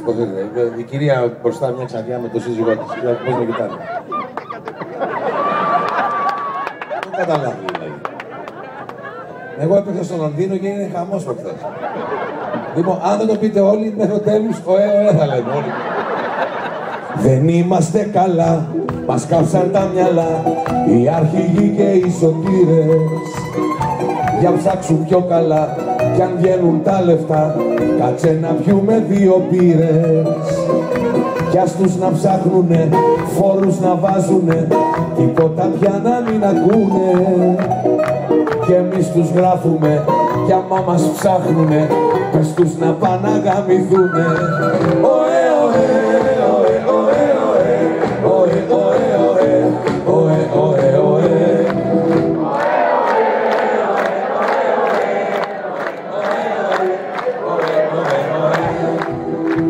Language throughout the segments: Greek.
Υποθέτω. Η κυρία μπροστά μια ξαδιά με το σύζυγό της. Πώς με κοιτάνε. Δεν καταλάβει δηλαδή. Εγώ έπαιξα στο Λονδίνο και είναι χαμός προχθές. Λοιπόν, αν δεν το πείτε όλοι, μέχρι το τέλος, θα λέμε όλοι. Δεν είμαστε καλά, μας κάψαν τα μυαλά, οι αρχηγοί και οι σωτήρες. Για ψάξουν πιο καλά, κι αν βγαίνουν τα λεφτά, κάτσε να πιούμε 2 μπύρες. Κι ας τους να ψάχνουνε, φόρους να βάζουνε, τίποτα πια να μην ακούνε. Κι εμείς τους γράφουμε, κι άμα μας ψάχνουνε, πες τους να πάνε να γαμηθούνε. Ωε, ωε, ωε, ωε, ωε, ωε, ωε, ωε, ωε.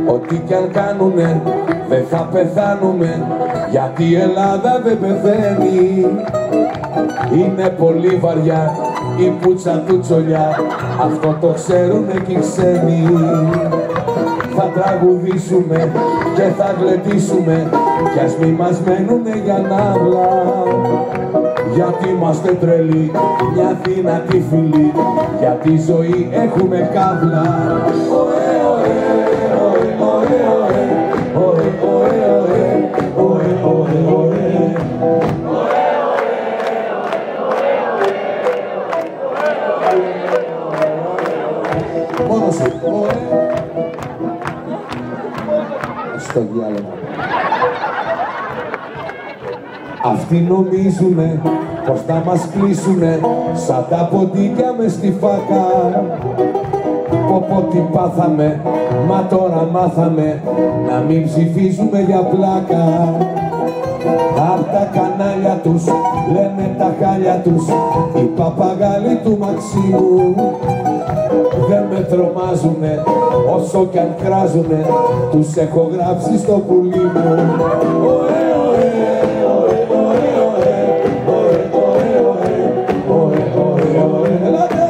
Ό,τι κι αν κάνουνε, δεν θα πεθάνουμε, γιατί η Ελλάδα δεν πεθαίνει. Είναι πολύ βαριά η πουτσα του τσολιά, αυτό το ξέρουνε και οι ξένοι. Θα τραγουδήσουμε και θα γλεντήσουμε, κι ας μη μας μένουνε για ναύλα. Γιατί είμαστε τρελοί, μια δυνατή φυλή, για τη ζωή έχουμε κάβλα. Ωε, ωε, ωε, ωε, ωε, ωε, ωε, ωε, ωε. Μόνο σου, στο διάλογο. Αυτοί νομίζουνε πως θα μας κλείσουνε σαν τα ποντίκια μες στη φάκα. Πω τι πάθαμε, μα τώρα μάθαμε να μην ψηφίζουμε για πλάκα. Απ' τα κανάλια τους λένε τα χάλια τους οι παπαγάλοι του Μαξίμου. Δεν με τρομάζουνε όσο κι αν κράζουνε, τους έχω γράψει στο πουλί μου. Ωε, ωε, ωε, ωε, ωε, ωε, ωε, ωε, ωε, ελάτε!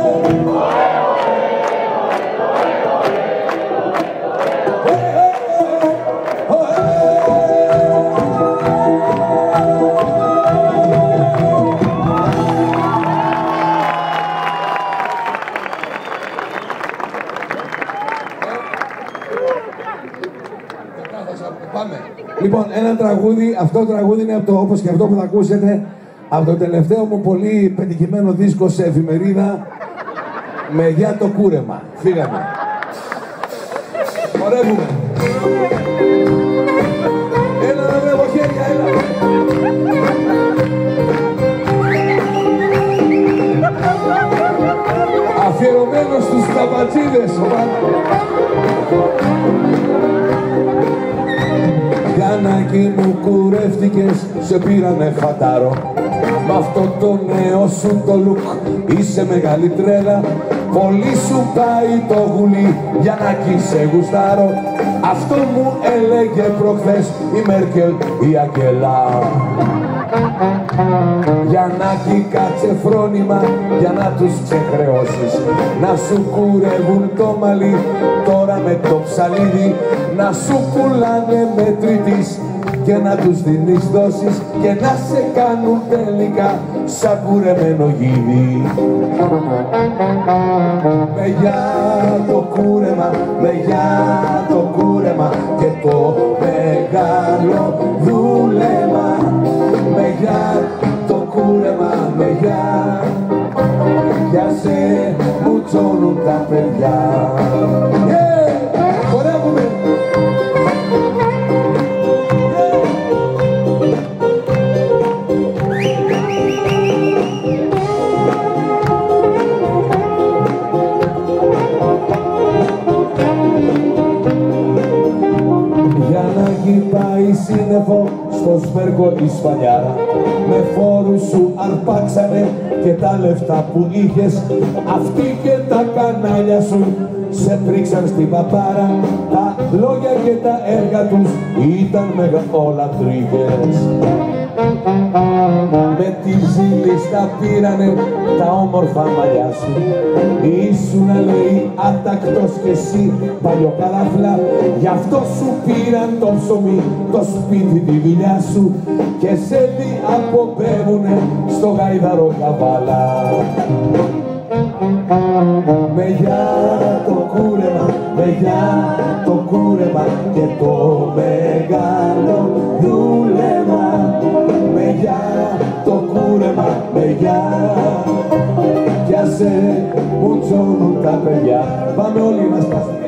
Λοιπόν, ένα τραγούδι, αυτό το τραγούδι είναι από το, όπως και αυτό που θα ακούσετε, από το τελευταίο μου πολύ πετυχημένο δίσκο σε εφημερίδα, με για το κούρεμα. Φύγαμε. Χορεύουμε. Έλα να βρεύω χέρια, έλα. Αφιερωμένος στους ταπατσίδες, Γιαννάκη μου κουρεύτηκες, σε πήρανε φαντάρο. Μ' αυτό το νέο σου το λουκ είσαι μεγάλη τρέλα. Πολύ σου πάει το γουλί, Γιαννάκη σε γουστάρω. Αυτό μου έλεγε προχθές η Μέρκελ η Αγγελά. Γιαννάκη κάτσε φρόνημα για να τους ξεχρεώσεις, να σου κουρεύουν το μαλλί τώρα με το ψαλίδι, να σου πουλάνε με τρίτης και να τους δίνεις δόσεις και να σε κάνουν τελικά σαν κουρεμένο γίδι. Με για το κούρεμα, με για το κούρεμα και το μεγάλο δούλεμα. Με για το κούρεμα, με για σε μουτσώνουν τα παιδιά. Χορεύουμε! Γιαννάκη πάει σύννεφο στο Σπέρκο η σφαλιάρα. Με φόρους σου αρπάξανε και τα λεφτά που είχες. Αυτοί και τα κανάλια σου σε πρίξαν στην παπάρα. Τα λόγια και τα έργα τους ήταν μεγαλατρίκες. Με τη ζήλη στα πήρανε τα όμορφα μαλλιά σου. Ήσουνα λέει άτακτος κι εσύ παλιοκαράφλα, γι' αυτό σου πήραν το ψωμί, το σπίτι, τη δουλειά σου και σε τι αποπέμουνε στο γαϊδαρό καβάλα. Με για το κούρεμα, με για το κούρεμα και το μεγάλο δούλεμα. Με για το κούρεμα, με για κι άσε μου τσώνουν τα παιδιά. Πάμε όλοι να σπάσουμε.